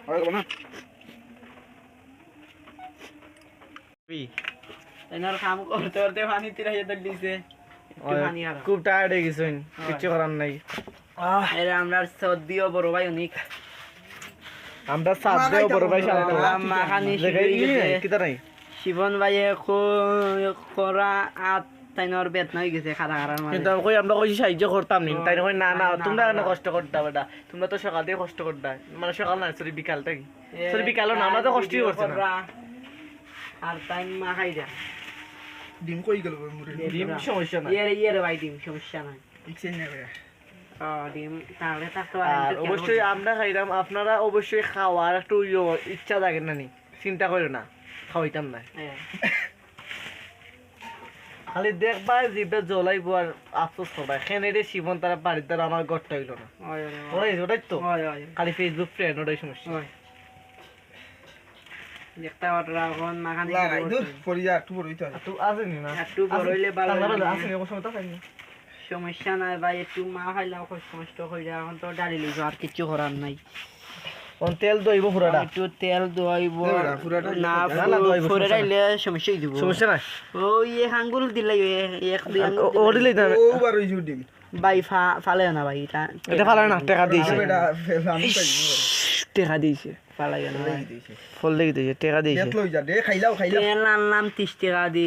হবে না এনার কাম করতে করতে পানি তিরাইয়া দিছে খুব টায়ার্ড হয়ে গেছেন কিছু করার নাই এরা আমরা সর্দিও বড় ভাই অনেক আমরা সাথ দেও বড় ভাই শান্ত মাখানি কিতা নাই শিবন ভাইয়ে করা আত তাইনর বেদনা হয়ে গেছে খাড়া খাড়ার মানে কিন্তু কই আমরা কই সাহায্য করতাম নি তাই কই না না তোমরা কেন কষ্ট করতে বেটা তোমরা তো সকাল থেকে কষ্ট করতে মানে সকাল না সরি বিকালটা কি সরি বিকালও না আমরা তো কষ্টই করছি না আর টাইম মা খাই দে ডিম কই গেল মুরে ডিম সমস্যা না ইয়ে ভাই ডিম সমস্যা নাই ইকসেন নেবে ডিম তাহলে থাকতে আর অবশ্যই আমরা খাইলাম আপনারা অবশ্যই খাওয়ার একটু ইচ্ছা থাকে না নি চিন্তা করো না খাওয়াইতাম না খালি দেখবা জিভে জ্বলাইব আর আফসোস করবা এখানে রে শিবন তারা বাড়ির দ্বারা আমার ঘরটা হইলো না ওটাই তো খালি ফেসবুক ফ্রেন্ড ওটাই সমস্যা দেখতে ওটা এখন মাখানি লাগাই দূর পরি যা একটু বড় হইতে হবে তো আসেনি না একটু বড় হইলে ভালো আসেনি অবশ্য তো খাই না সমস্যা নাই ভাই একটু মা খাইলাম কষ্ট হইলে এখন তো ডালি লইব আর কিছু করার নাই কোন তেল দইব পুরাটা একটু তেল দইব পুরাটা না পুরাটা ইলে সমস্যা দিব সমস্যা নাই ওই আঙ্গুল দিলাই এক দুই আঙ্গুল ও দিলেই না ও বার হইছে ডিম ভাই ফালে না ভাই এটা ফালা না টাকা দিয়েছে এটা আমি পাই টাকা দিয়েছে ফালাই না ফল দেখি দিয়েছে টাকা দিয়েছে দেখ লই যা দে খাইলাও তেল আনলাম 30 টাকা দি